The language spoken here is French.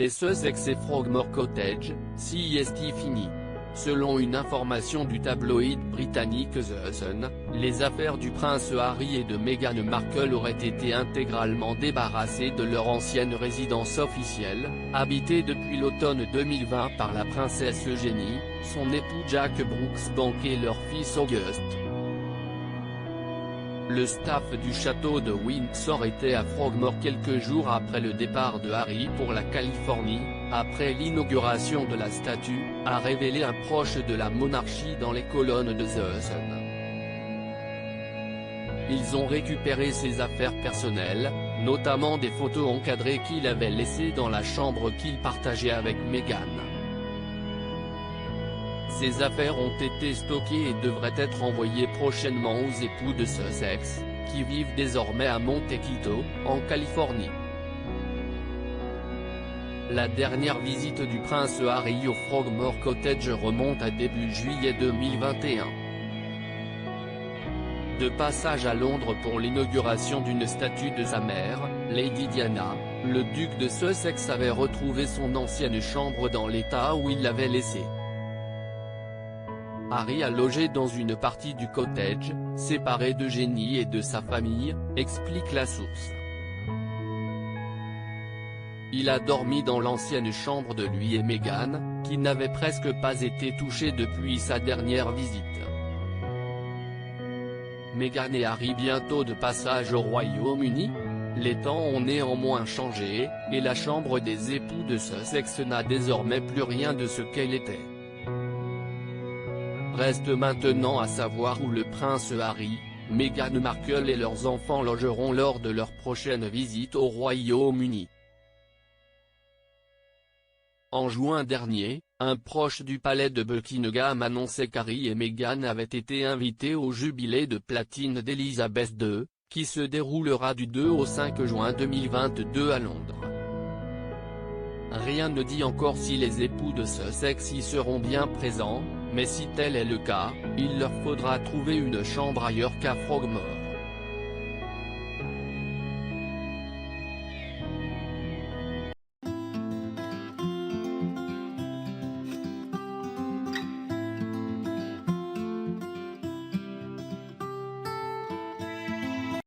Les Sussex et Frogmore Cottage, sieste fini. Selon une information du tabloïd britannique The Sun, les affaires du prince Harry et de Meghan Markle auraient été intégralement débarrassées de leur ancienne résidence officielle, habitée depuis l'automne 2020 par la princesse Eugénie, son époux Jack Brooksbank et leur fils August. Le staff du château de Windsor était à Frogmore quelques jours après le départ de Harry pour la Californie, après l'inauguration de la statue, a révélé un proche de la monarchie dans les colonnes de The Sun. Ils ont récupéré ses affaires personnelles, notamment des photos encadrées qu'il avait laissées dans la chambre qu'il partageait avec Meghan. Ces affaires ont été stockées et devraient être envoyées prochainement aux époux de Sussex, qui vivent désormais à Montecito, en Californie. La dernière visite du prince Harry au Frogmore Cottage remonte à début juillet 2021. De passage à Londres pour l'inauguration d'une statue de sa mère, Lady Diana, le duc de Sussex avait retrouvé son ancienne chambre dans l'état où il l'avait laissée. Harry a logé dans une partie du cottage, séparé d'Eugénie et de sa famille, explique la source. Il a dormi dans l'ancienne chambre de lui et Meghan, qui n'avait presque pas été touchée depuis sa dernière visite. Meghan et Harry bientôt de passage au Royaume-Uni? Les temps ont néanmoins changé, et la chambre des époux de Sussex n'a désormais plus rien de ce qu'elle était. Reste maintenant à savoir où le prince Harry, Meghan Markle et leurs enfants logeront lors de leur prochaine visite au Royaume-Uni. En juin dernier, un proche du palais de Buckingham annonçait qu'Harry et Meghan avaient été invités au jubilé de platine d'Élisabeth II, qui se déroulera du 2 au 5 juin 2022 à Londres. Rien ne dit encore si les époux de Sussex y seront bien présents, mais si tel est le cas, il leur faudra trouver une chambre ailleurs qu'à Frogmore.